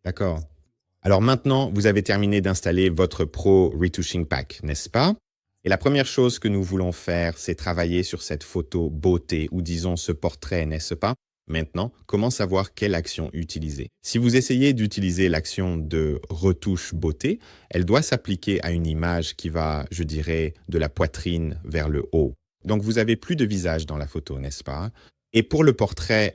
D'accord. Alors maintenant, vous avez terminé d'installer votre Pro Retouching Pack, n'est-ce pas? Et la première chose que nous voulons faire, c'est travailler sur cette photo beauté ou disons ce portrait, n'est-ce pas? Maintenant, comment savoir quelle action utiliser? Si vous essayez d'utiliser l'action de retouche beauté, elle doit s'appliquer à une image qui va, je dirais, de la poitrine vers le haut. Donc vous avez plus de visage dans la photo, n'est-ce pas? Et pour le portrait,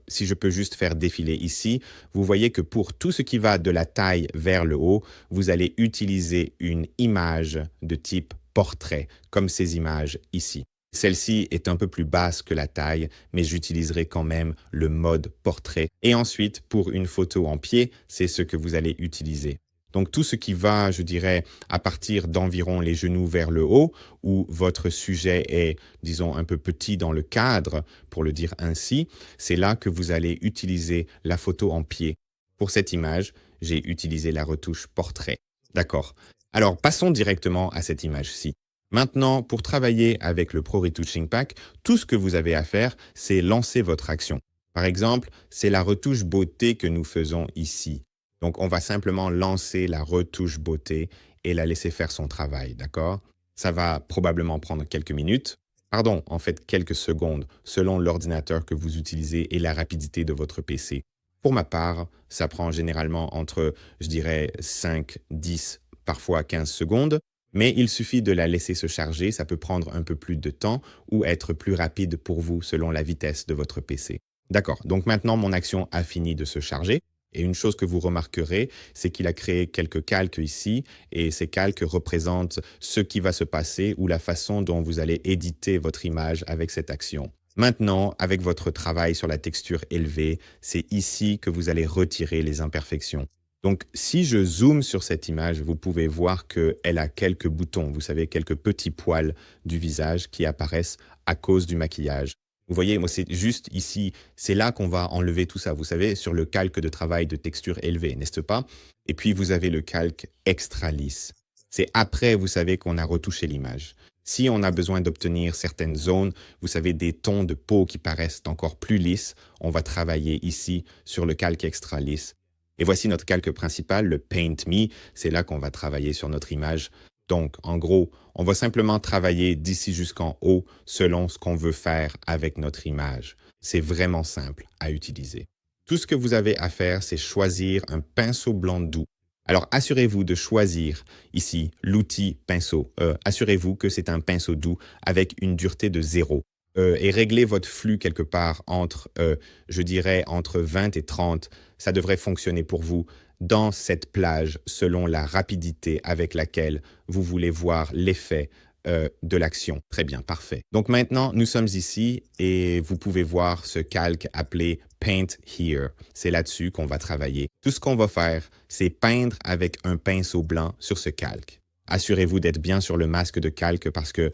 si je peux juste faire défiler ici, vous voyez que pour tout ce qui va de la taille vers le haut, vous allez utiliser une image de type portrait, comme ces images ici. Celle-ci est un peu plus basse que la taille, mais j'utiliserai quand même le mode portrait. Et ensuite, pour une photo en pied, c'est ce que vous allez utiliser. Donc tout ce qui va, je dirais, à partir d'environ les genoux vers le haut, où votre sujet est, disons, un peu petit dans le cadre, pour le dire ainsi, c'est là que vous allez utiliser la photo en pied. Pour cette image, j'ai utilisé la retouche portrait. D'accord. Alors, passons directement à cette image-ci. Maintenant, pour travailler avec le Pro Retouching Pack, tout ce que vous avez à faire, c'est lancer votre action. Par exemple, c'est la retouche beauté que nous faisons ici. Donc, on va simplement lancer la retouche beauté et la laisser faire son travail, d'accord? Ça va probablement prendre quelques minutes. Pardon, en fait, quelques secondes, selon l'ordinateur que vous utilisez et la rapidité de votre PC. Pour ma part, ça prend généralement entre, je dirais, 5, 10, parfois 15 secondes, mais il suffit de la laisser se charger, ça peut prendre un peu plus de temps ou être plus rapide pour vous selon la vitesse de votre PC. D'accord, donc maintenant mon action a fini de se charger. Et une chose que vous remarquerez, c'est qu'il a créé quelques calques ici, et ces calques représentent ce qui va se passer ou la façon dont vous allez éditer votre image avec cette action. Maintenant, avec votre travail sur la texture élevée, c'est ici que vous allez retirer les imperfections. Donc, si je zoome sur cette image, vous pouvez voir qu'elle a quelques boutons, vous savez, quelques petits poils du visage qui apparaissent à cause du maquillage. Vous voyez, moi, c'est juste ici, c'est là qu'on va enlever tout ça, vous savez, sur le calque de travail de texture élevée, n'est-ce pas? Et puis, vous avez le calque extra lisse. C'est après, vous savez, qu'on a retouché l'image. Si on a besoin d'obtenir certaines zones, vous savez, des tons de peau qui paraissent encore plus lisses, on va travailler ici sur le calque extra lisse. Et voici notre calque principal, le Paint Me. C'est là qu'on va travailler sur notre image. Donc, en gros, on va simplement travailler d'ici jusqu'en haut selon ce qu'on veut faire avec notre image. C'est vraiment simple à utiliser. Tout ce que vous avez à faire, c'est choisir un pinceau blanc doux. Alors, assurez-vous de choisir ici l'outil pinceau. Assurez-vous que c'est un pinceau doux avec une dureté de 0. Et réglez votre flux quelque part entre, je dirais, entre 20 et 30. Ça devrait fonctionner pour vous dans cette plage selon la rapidité avec laquelle vous voulez voir l'effet de l'action. Très bien, parfait. Donc maintenant, nous sommes ici et vous pouvez voir ce calque appelé Paint Here. C'est là-dessus qu'on va travailler. Tout ce qu'on va faire, c'est peindre avec un pinceau blanc sur ce calque. Assurez-vous d'être bien sur le masque de calque parce que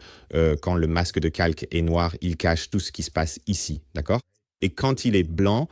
quand le masque de calque est noir, il cache tout ce qui se passe ici, d'accord? Et quand il est blanc,